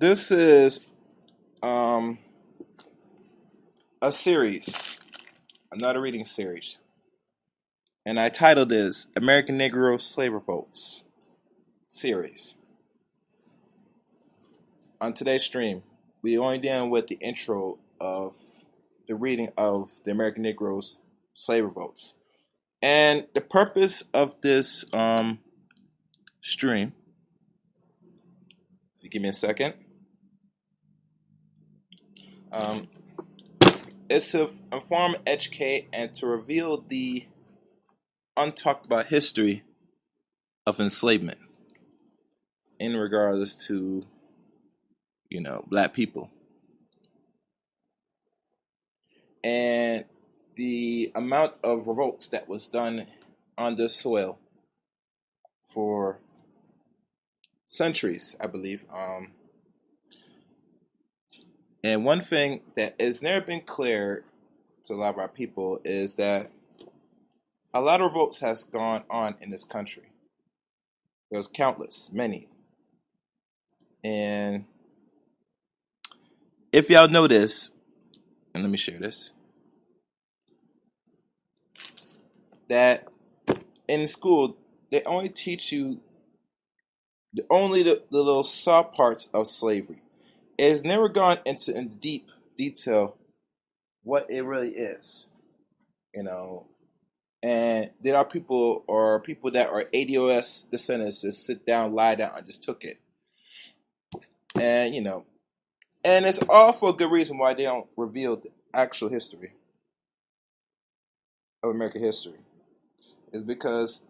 This is um, a series, another reading series, and I titled this American Negro Slave Revolts series. On today's stream, we only dealing with the intro of the reading of the American Negroes Slave Revolts. And the purpose of this stream, if you give me a second, um, is to inform, educate, and to reveal the untalked about history of enslavement in regards to, black people. And the amount of revolts that was done on this soil for centuries, I believe. And one thing that has never been clear to a lot of our people is that a lot of revolts has gone on in this country. There's countless, many. And if y'all know this, and let me share this, that in school, they only teach you the little soft parts of slavery. It has never gone into in deep detail what it really is, And there are people that are ADOS descendants just sit down, lie down, and just took it. And and it's all for a good reason why they don't reveal the actual history of American history. Is because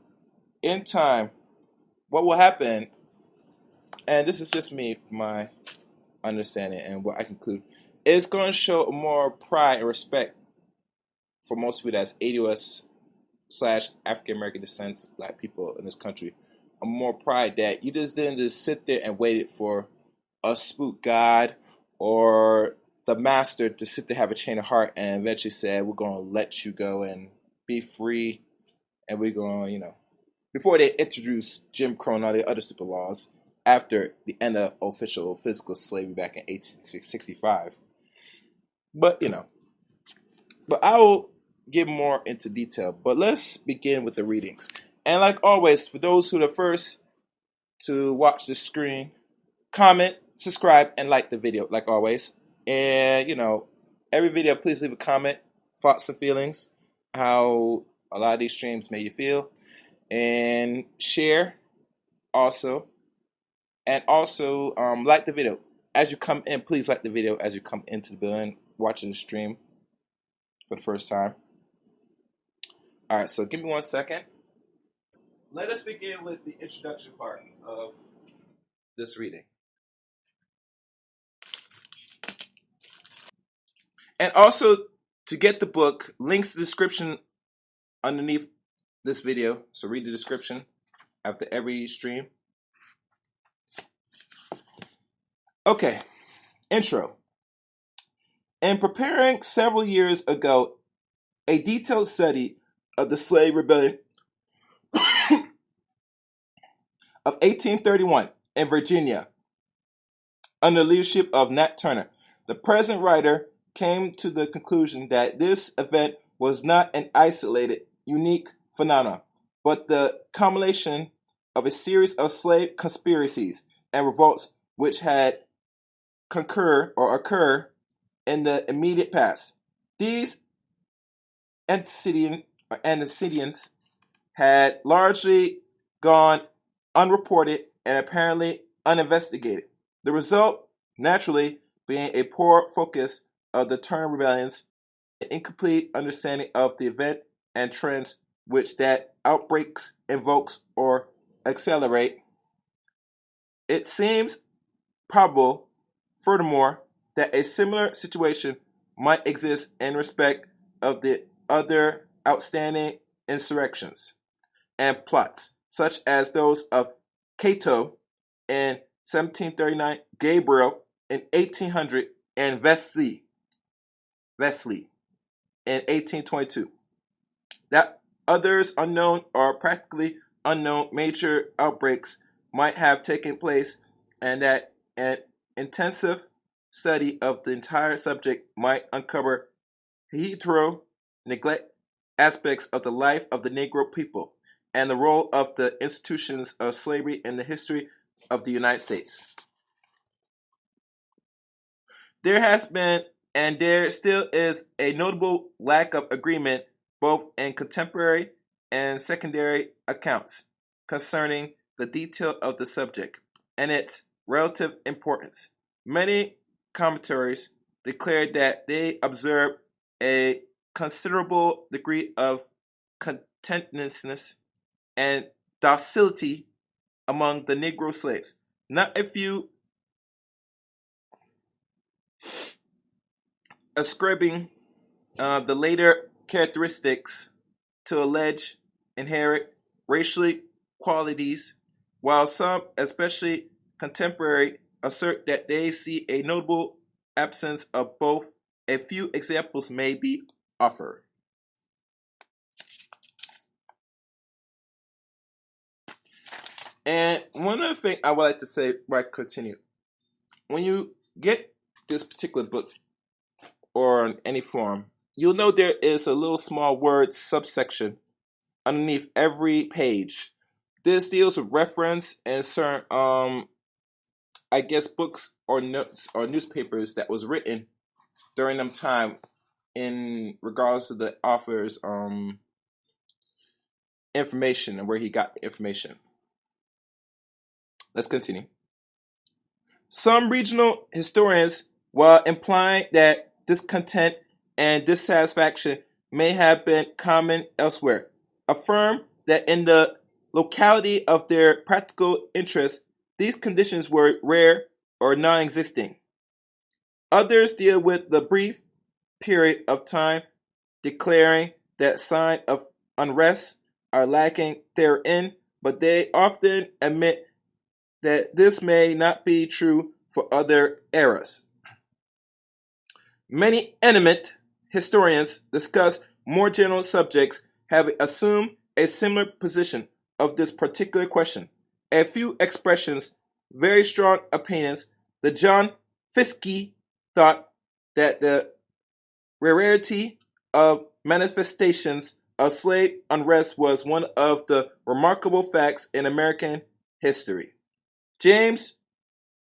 in time, what will happen, and this is just me, my understanding, and what I conclude, is going to show more pride and respect for most people that's ADOS / African American descent black people in this country. A more pride that you just didn't just sit there and waited for a spook god or the master to sit there, have a chain of heart, and eventually said, we're going to let you go and be free. And we're going, before they introduced Jim Crow and all the other stupid laws after the end of official physical slavery back in 1865. But, but I will get more into detail. But let's begin with the readings. And like always, for those who are the first to watch the screen, comment, subscribe, and like the video, like always. And, every video, please leave a comment, thoughts and feelings, how a lot of these streams made you feel. And share also. And also, like the video. As you come in, please like the video as you come into the building, watching the stream for the first time. All right, so give me 1 second. Let us begin with the introduction part of this reading. And also, to get the book, links to the description underneath this video. So read the description after every stream. Okay, intro. In preparing several years ago a detailed study of the slave rebellion of 1831 in Virginia under the leadership of Nat Turner, the present writer came to the conclusion that this event was not an isolated, unique phenomenon, but the culmination of a series of slave conspiracies and revolts which had occurred in the immediate past. These antecedents had largely gone unreported and apparently uninvestigated. The result, naturally, being a poor focus of the Turner rebellions, an incomplete understanding of the event and trends which that outbreaks invokes or accelerate. It seems probable, furthermore, that a similar situation might exist in respect of the other outstanding insurrections and plots, such as those of Cato in 1739, Gabriel in 1800, and Wesley in 1822. That others unknown or practically unknown major outbreaks might have taken place, and that intensive study of the entire subject might uncover hetero neglect aspects of the life of the Negro people and the role of the institutions of slavery in the history of the United States. There has been and there still is a notable lack of agreement both in contemporary and secondary accounts concerning the detail of the subject and its relative importance. Many commentaries declared that they observed a considerable degree of contentedness and docility among the Negro slaves. Not a few ascribing the later characteristics to allege inherent racial qualities, while some, especially contemporary, assert that they see a notable absence of both. A few examples may be offered. And one other thing I would like to say before I continue, when you get this particular book or in any form, you'll know there is a little small word subsection underneath every page. This deals with reference and certain, I guess, books or notes or newspapers that was written during them time in regards to the author's information and where he got the information. Let's continue. Some regional historians, while implying that discontent and dissatisfaction may have been common elsewhere, affirm that in the locality of their practical interest, these conditions were rare or non-existing. Others deal with the brief period of time, declaring that signs of unrest are lacking therein, but they often admit that this may not be true for other eras. Many eminent historians discuss more general subjects having assumed a similar position of this particular question. A few expressions, very strong opinions. The John Fiske thought that the rarity of manifestations of slave unrest was one of the remarkable facts in American history. James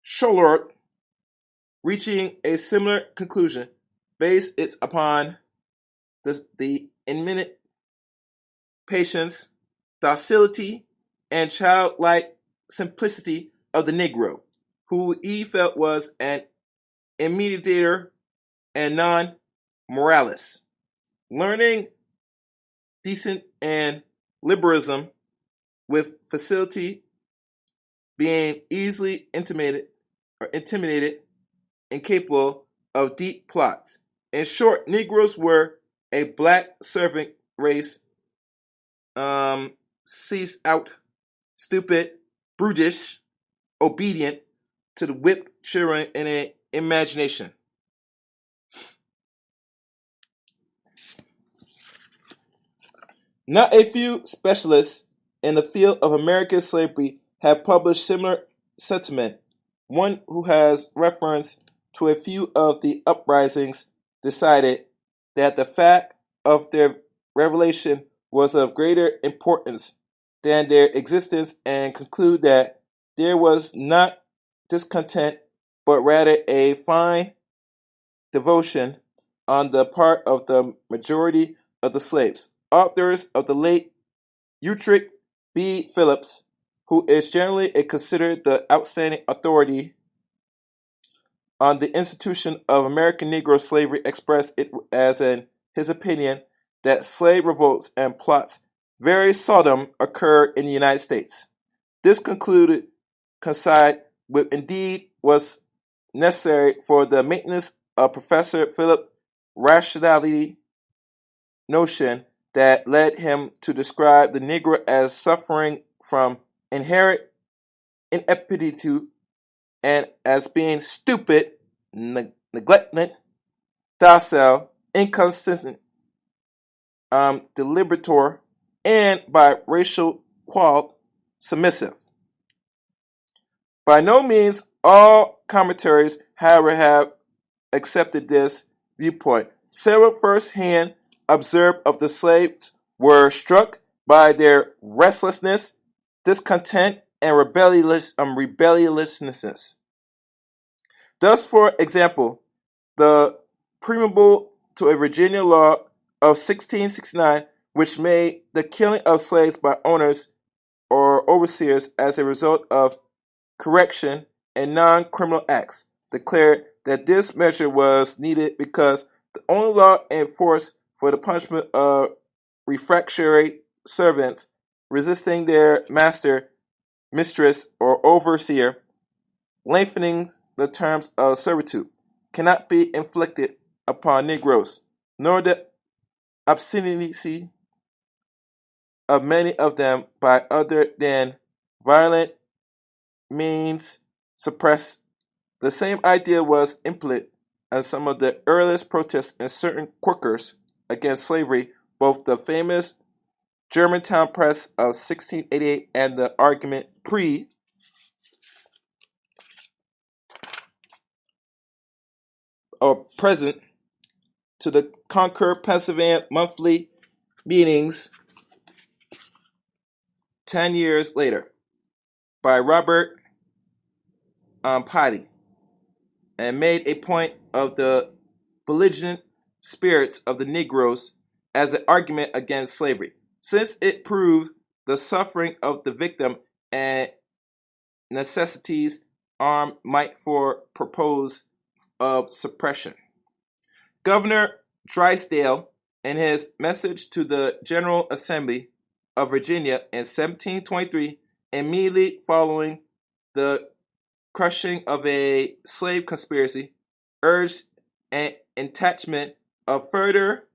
Shullard, reaching a similar conclusion, based it upon the imminent patience, docility, and childlike simplicity of the Negro, who he felt was an imitator and non-moralist. Learning, decent, and liberalism with facility, being easily intimidated, and capable of deep plots. In short, Negroes were a black servant race, ceased out, stupid, brutish, obedient to the whipped children in an imagination. Not a few specialists in the field of American slavery have published similar sentiment. One who has reference to a few of the uprisings decided that the fact of their revelation was of greater importance than their existence and conclude that there was not discontent but rather a fine devotion on the part of the majority of the slaves. Authors of the late Utrick B. Phillips, who is generally considered the outstanding authority on the institution of American Negro slavery, expressed it as his opinion that slave revolts and plots very seldom occur in the United States. This concluded coincide with indeed was necessary for the maintenance of Professor Philip rationality notion that led him to describe the Negro as suffering from inherent ineptitude and as being stupid, neglectant, docile, inconsistent, deliberator, and by racial qual submissive. By no means All commentaries, however, have accepted this viewpoint. Several first-hand observers of the slaves were struck by their restlessness, discontent, and rebelliousness. Thus, for example, the preamble to a Virginia law of 1669, which made the killing of slaves by owners or overseers as a result of correction and non-criminal acts, declared that this measure was needed because the only law in force for the punishment of refractory servants resisting their master, mistress, or overseer, lengthening the terms of servitude, cannot be inflicted upon Negroes, nor the obscenity of many of them by other than violent means suppressed. The same idea was implicit in some of the earliest protests in certain Quakers against slavery, both the famous Germantown Press of 1688 and the argument present to the Concord, Pennsylvania monthly meetings 10 years later by Robert Potty, and made a point of the belligerent spirits of the Negroes as an argument against slavery, since it proved the suffering of the victim and necessities armed might for purpose of suppression. Governor Drysdale, in his message to the General Assembly of Virginia in 1723, immediately following the crushing of a slave conspiracy, urged an attachment of further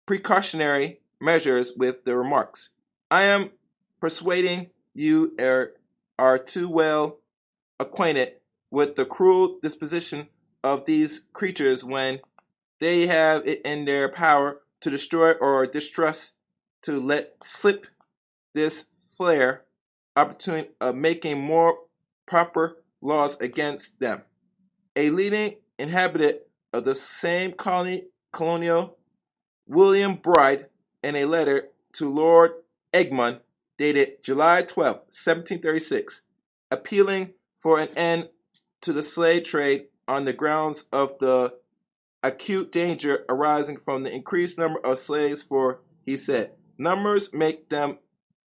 precautionary measures with the remarks, "I am persuading you are too well acquainted with the cruel disposition of these creatures when they have it in their power to destroy or distrust, to let slip this fair opportunity of making more proper laws against them." A leading inhabitant of the same colonial, William Bride, in a letter to Lord Egmont, dated July 12, 1736, appealing for an end to the slave trade on the grounds of the acute danger arising from the increased number of slaves, for, he said, numbers make them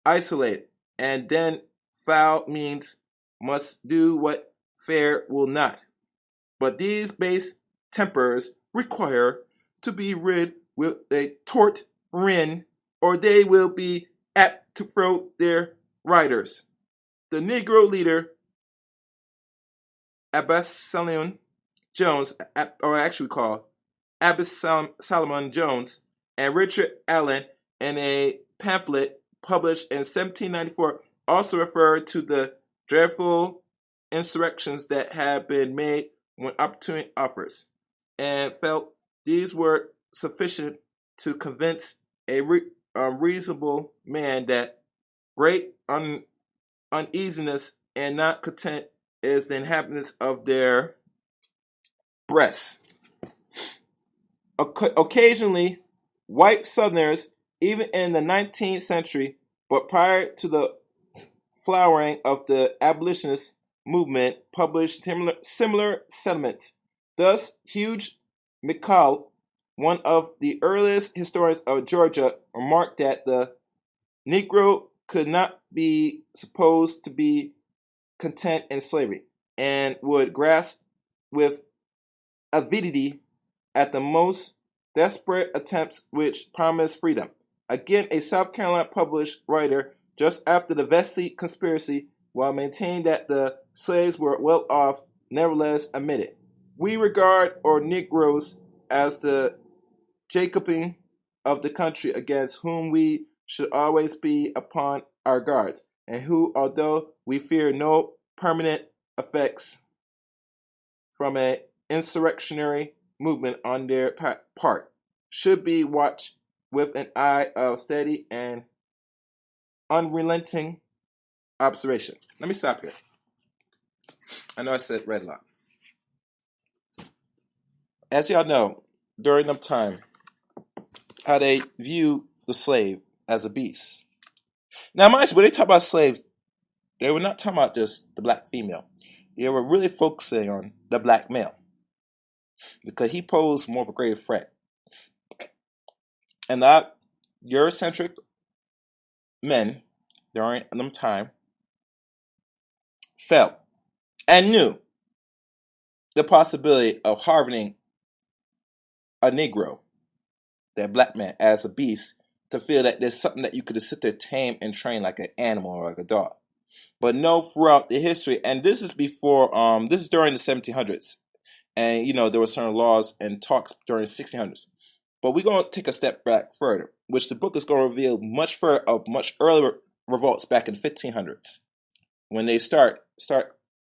isolated, and then foul means must do what fair will not. But these base tempers require to be rid with a tort rin, or they will be apt to throw their riders. The Negro leader Absalom Jones, or actually called Solomon Jones, and Richard Allen, in a pamphlet published in 1794, also referred to the dreadful insurrections that had been made when opportunity offers, and felt these were sufficient to convince a reasonable man that great uneasiness and not content is the inhabitants of their breasts. Occasionally, white Southerners, even in the 19th century, but prior to the flowering of the abolitionist movement, published similar sentiments. Thus, Hugh McCall, one of the earliest historians of Georgia, remarked that the Negro could not be supposed to be content in slavery, and would grasp with avidity at the most desperate attempts which promised freedom. Again, a South Carolina published writer, just after the Vesey conspiracy, while maintaining that the slaves were well off, nevertheless admitted, "We regard our Negroes as the Jacobin of the country, against whom we should always be upon our guards, and who, although we fear no permanent effects from an insurrectionary movement on their part, should be watched with an eye of steady and unrelenting observation." Let me stop here. I know I said red a lot. As y'all know, during that time, how they view the slave as a beast. Now, mind you, when they talk about slaves, they were not talking about just the black female. They were really focusing on the black male because he posed more of a greater threat. And that Eurocentric men during them time felt and knew the possibility of harboring a Negro, that black man, as a beast, to feel that there's something that you could just sit there tame and train like an animal or like a dog. But no, throughout the history, and this is before, this is during the 1700s, and there were certain laws and talks during the 1600s. But we're going to take a step back further, which the book is going to reveal much further of much earlier revolts back in the 1500s, when they start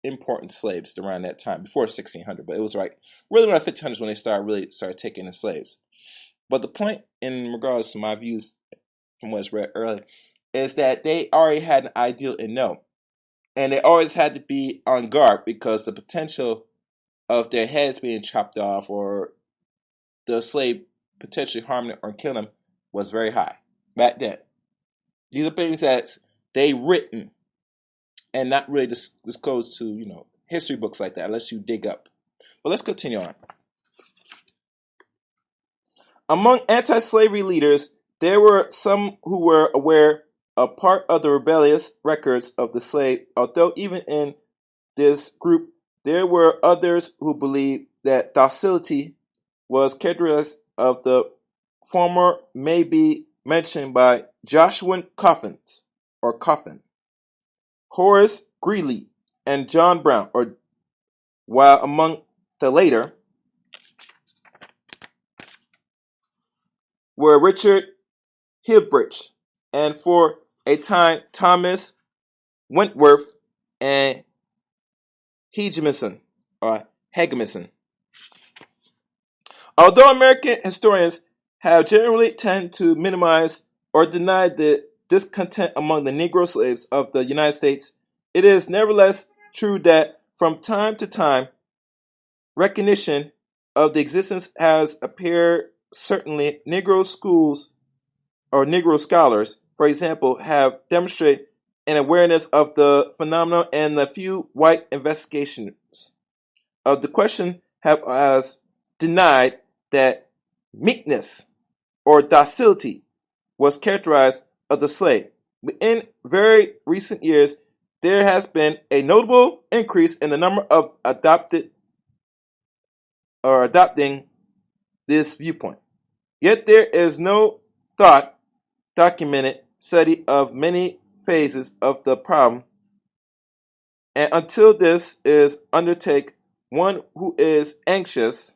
importing slaves around that time, before 1600. But it was like really around the 1500s when they started taking in slaves. But the point in regards to my views from what's read earlier is that they already had an ideal in know. And they always had to be on guard because the potential of their heads being chopped off or the slave potentially harming or killing them was very high back then. These are things that they written and not really disclosed to, history books like that unless you dig up. But let's continue on. Among anti-slavery leaders, there were some who were aware of part of the rebellious records of the slave, although even in this group, there were others who believed that docility was characteristic of the former, may be mentioned by Joshua Coffin, Horace Greeley, and John Brown, while among the later were Richard Hilbrich, and for a time Thomas Wentworth and Hegemonson. Although American historians have generally tended to minimize or deny the discontent among the Negro slaves of the United States, it is nevertheless true that from time to time recognition of the existence has appeared. Certainly, Negro schools or Negro scholars, for example, have demonstrated an awareness of the phenomenon, and the few white investigations of the question have as denied that meekness or docility was characterized of the slave. But in very recent years, there has been a notable increase in the number of adopting this viewpoint. Yet there is no documented study of many phases of the problem, and until this is undertaken, one who is anxious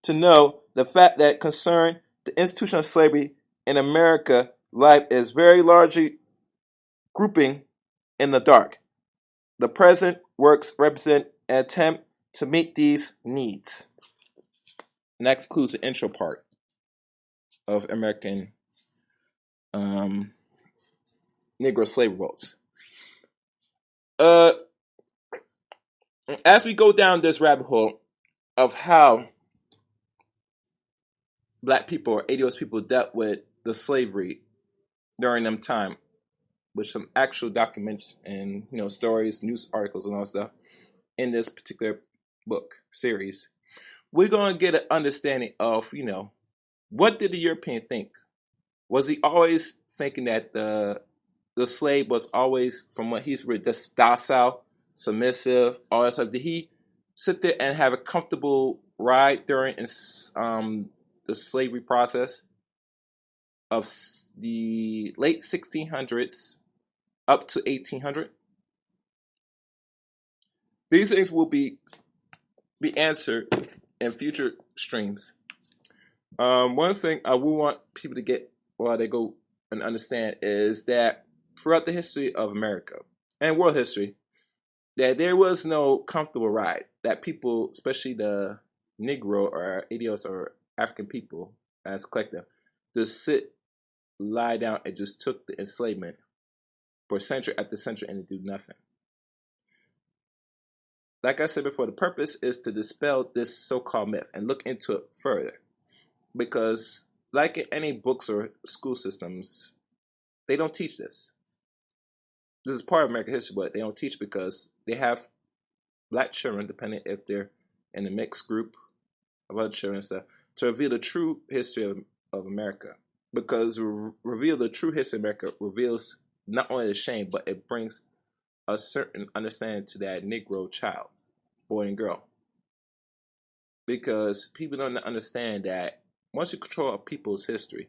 to know the fact that concern the institution of slavery in America life is very largely grouping in the dark. The present works represent an attempt to meet these needs. And that concludes the intro part of American Negro Slave Revolts. As we go down this rabbit hole of how black people or ADOS people dealt with the slavery during them time, with some actual documents and stories, news articles, and all that stuff in this particular book series, we're gonna get an understanding of what did the European think? Was he always thinking that the slave was always, from what he's read, just docile, submissive, all that stuff? Did he sit there and have a comfortable ride during the slavery process of the late 1600s up to 1800? These things will be answered in future streams. One thing I will want people to get while they go and understand is that throughout the history of America and world history, that there was no comfortable ride. That people, especially the Negro or ADOS or African people as a collective, just lie down and just took the enslavement for century after century and they do nothing. Like I said before, the purpose is to dispel this so-called myth and look into it further. Because like in any books or school systems, they don't teach this. This is part of American history, but they don't teach because they have black children, depending if they're in a mixed group of other children and stuff, to reveal the true history of America. Because reveal the true history of America reveals not only the shame, but it brings a certain understanding to that Negro child, boy and girl. Because people don't understand that once you control a people's history,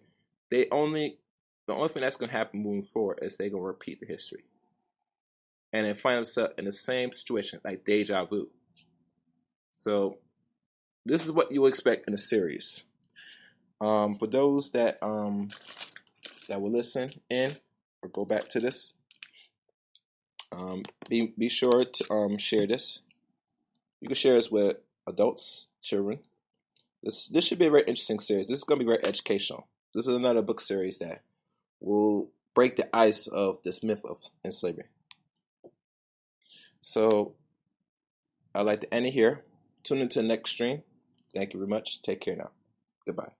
the only thing that's going to happen moving forward is they're going to repeat the history. And then find themselves in the same situation, like deja vu. So this is what you expect in a series. For those that will listen in or go back to this, be sure to share this. You can share this with adults, children. This should be a very interesting series. This is going to be very educational. This is another book series that will break the ice of this myth of enslavement. So I'd like to end it here. Tune into the next stream. Thank you very much. Take care now. Goodbye.